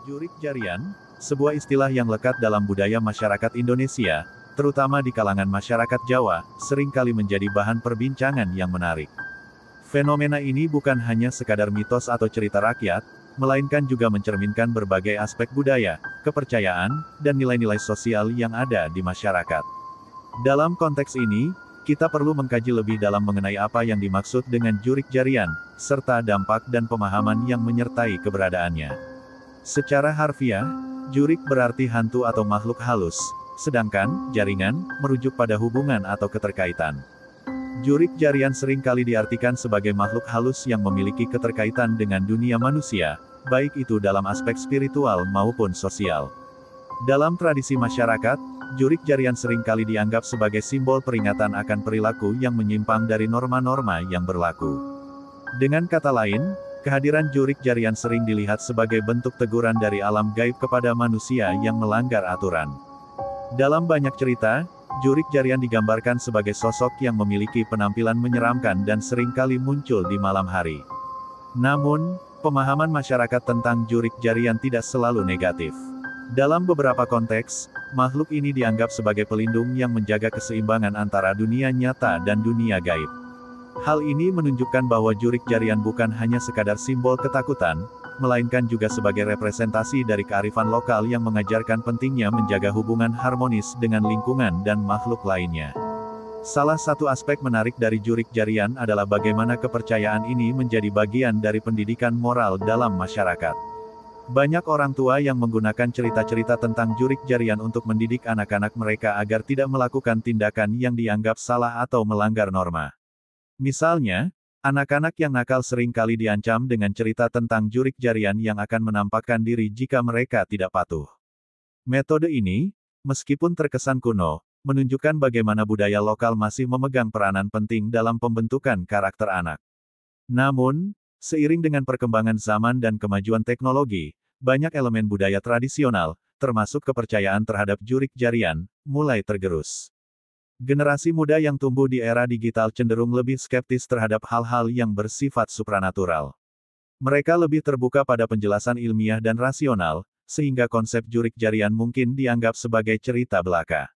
Jurik jarian, sebuah istilah yang lekat dalam budaya masyarakat Indonesia, terutama di kalangan masyarakat Jawa, seringkali menjadi bahan perbincangan yang menarik. Fenomena ini bukan hanya sekadar mitos atau cerita rakyat, melainkan juga mencerminkan berbagai aspek budaya, kepercayaan, dan nilai-nilai sosial yang ada di masyarakat. Dalam konteks ini, kita perlu mengkaji lebih dalam mengenai apa yang dimaksud dengan jurik jarian, serta dampak dan pemahaman yang menyertai keberadaannya. Secara harfiah, jurik berarti hantu atau makhluk halus, sedangkan jaringan merujuk pada hubungan atau keterkaitan. Jurik jarian seringkali diartikan sebagai makhluk halus yang memiliki keterkaitan dengan dunia manusia, baik itu dalam aspek spiritual maupun sosial. Dalam tradisi masyarakat, jurik jarian seringkali dianggap sebagai simbol peringatan akan perilaku yang menyimpang dari norma-norma yang berlaku. Dengan kata lain, kehadiran jurik jarian sering dilihat sebagai bentuk teguran dari alam gaib kepada manusia yang melanggar aturan. Dalam banyak cerita, jurik jarian digambarkan sebagai sosok yang memiliki penampilan menyeramkan dan seringkali muncul di malam hari. Namun, pemahaman masyarakat tentang jurik jarian tidak selalu negatif. Dalam beberapa konteks, makhluk ini dianggap sebagai pelindung yang menjaga keseimbangan antara dunia nyata dan dunia gaib. Hal ini menunjukkan bahwa jurik jarian bukan hanya sekadar simbol ketakutan, melainkan juga sebagai representasi dari kearifan lokal yang mengajarkan pentingnya menjaga hubungan harmonis dengan lingkungan dan makhluk lainnya. Salah satu aspek menarik dari jurik jarian adalah bagaimana kepercayaan ini menjadi bagian dari pendidikan moral dalam masyarakat. Banyak orang tua yang menggunakan cerita-cerita tentang jurik jarian untuk mendidik anak-anak mereka agar tidak melakukan tindakan yang dianggap salah atau melanggar norma. Misalnya, anak-anak yang nakal sering kali diancam dengan cerita tentang jurik jarian yang akan menampakkan diri jika mereka tidak patuh. Metode ini, meskipun terkesan kuno, menunjukkan bagaimana budaya lokal masih memegang peranan penting dalam pembentukan karakter anak. Namun, seiring dengan perkembangan zaman dan kemajuan teknologi, banyak elemen budaya tradisional, termasuk kepercayaan terhadap jurik jarian, mulai tergerus. Generasi muda yang tumbuh di era digital cenderung lebih skeptis terhadap hal-hal yang bersifat supranatural. Mereka lebih terbuka pada penjelasan ilmiah dan rasional, sehingga konsep jurik jarian mungkin dianggap sebagai cerita belaka.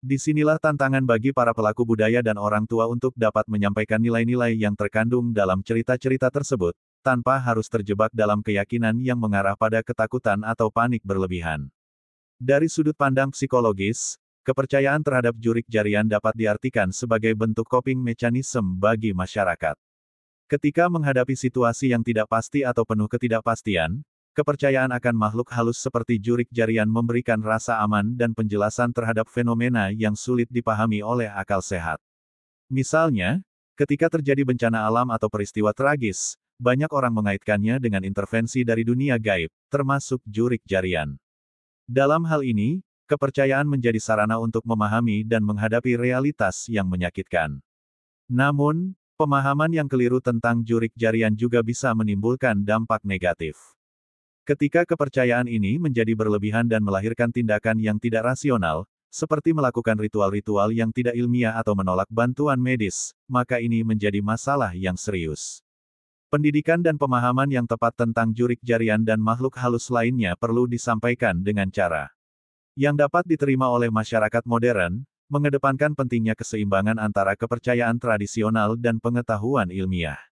Disinilah tantangan bagi para pelaku budaya dan orang tua untuk dapat menyampaikan nilai-nilai yang terkandung dalam cerita-cerita tersebut, tanpa harus terjebak dalam keyakinan yang mengarah pada ketakutan atau panik berlebihan. Dari sudut pandang psikologis, kepercayaan terhadap jurik jarian dapat diartikan sebagai bentuk coping mechanism bagi masyarakat. Ketika menghadapi situasi yang tidak pasti atau penuh ketidakpastian, kepercayaan akan makhluk halus seperti jurik jarian memberikan rasa aman dan penjelasan terhadap fenomena yang sulit dipahami oleh akal sehat. Misalnya, ketika terjadi bencana alam atau peristiwa tragis, banyak orang mengaitkannya dengan intervensi dari dunia gaib, termasuk jurik jarian. Dalam hal ini, kepercayaan menjadi sarana untuk memahami dan menghadapi realitas yang menyakitkan. Namun, pemahaman yang keliru tentang jurik jarian juga bisa menimbulkan dampak negatif. Ketika kepercayaan ini menjadi berlebihan dan melahirkan tindakan yang tidak rasional, seperti melakukan ritual-ritual yang tidak ilmiah atau menolak bantuan medis, maka ini menjadi masalah yang serius. Pendidikan dan pemahaman yang tepat tentang jurik jarian dan makhluk halus lainnya perlu disampaikan dengan cara yang dapat diterima oleh masyarakat modern, mengedepankan pentingnya keseimbangan antara kepercayaan tradisional dan pengetahuan ilmiah.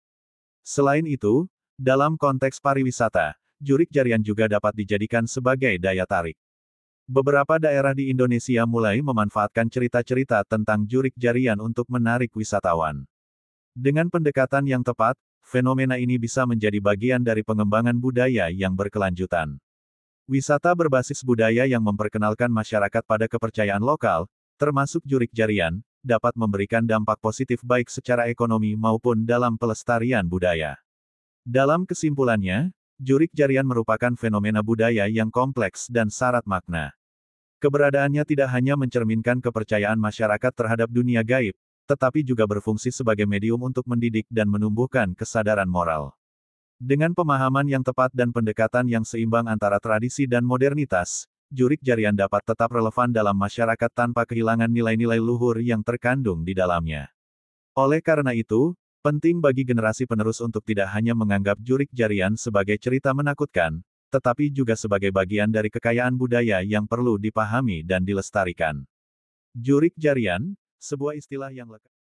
Selain itu, dalam konteks pariwisata, jurik jarian juga dapat dijadikan sebagai daya tarik. Beberapa daerah di Indonesia mulai memanfaatkan cerita-cerita tentang jurik jarian untuk menarik wisatawan. Dengan pendekatan yang tepat, fenomena ini bisa menjadi bagian dari pengembangan budaya yang berkelanjutan. Wisata berbasis budaya yang memperkenalkan masyarakat pada kepercayaan lokal, termasuk jurik jarian, dapat memberikan dampak positif baik secara ekonomi maupun dalam pelestarian budaya. Dalam kesimpulannya, jurik jarian merupakan fenomena budaya yang kompleks dan syarat makna. Keberadaannya tidak hanya mencerminkan kepercayaan masyarakat terhadap dunia gaib, tetapi juga berfungsi sebagai medium untuk mendidik dan menumbuhkan kesadaran moral. Dengan pemahaman yang tepat dan pendekatan yang seimbang antara tradisi dan modernitas, jurik jarian dapat tetap relevan dalam masyarakat tanpa kehilangan nilai-nilai luhur yang terkandung di dalamnya. Oleh karena itu, penting bagi generasi penerus untuk tidak hanya menganggap jurik jarian sebagai cerita menakutkan, tetapi juga sebagai bagian dari kekayaan budaya yang perlu dipahami dan dilestarikan. Jurik jarian, sebuah istilah yang lekat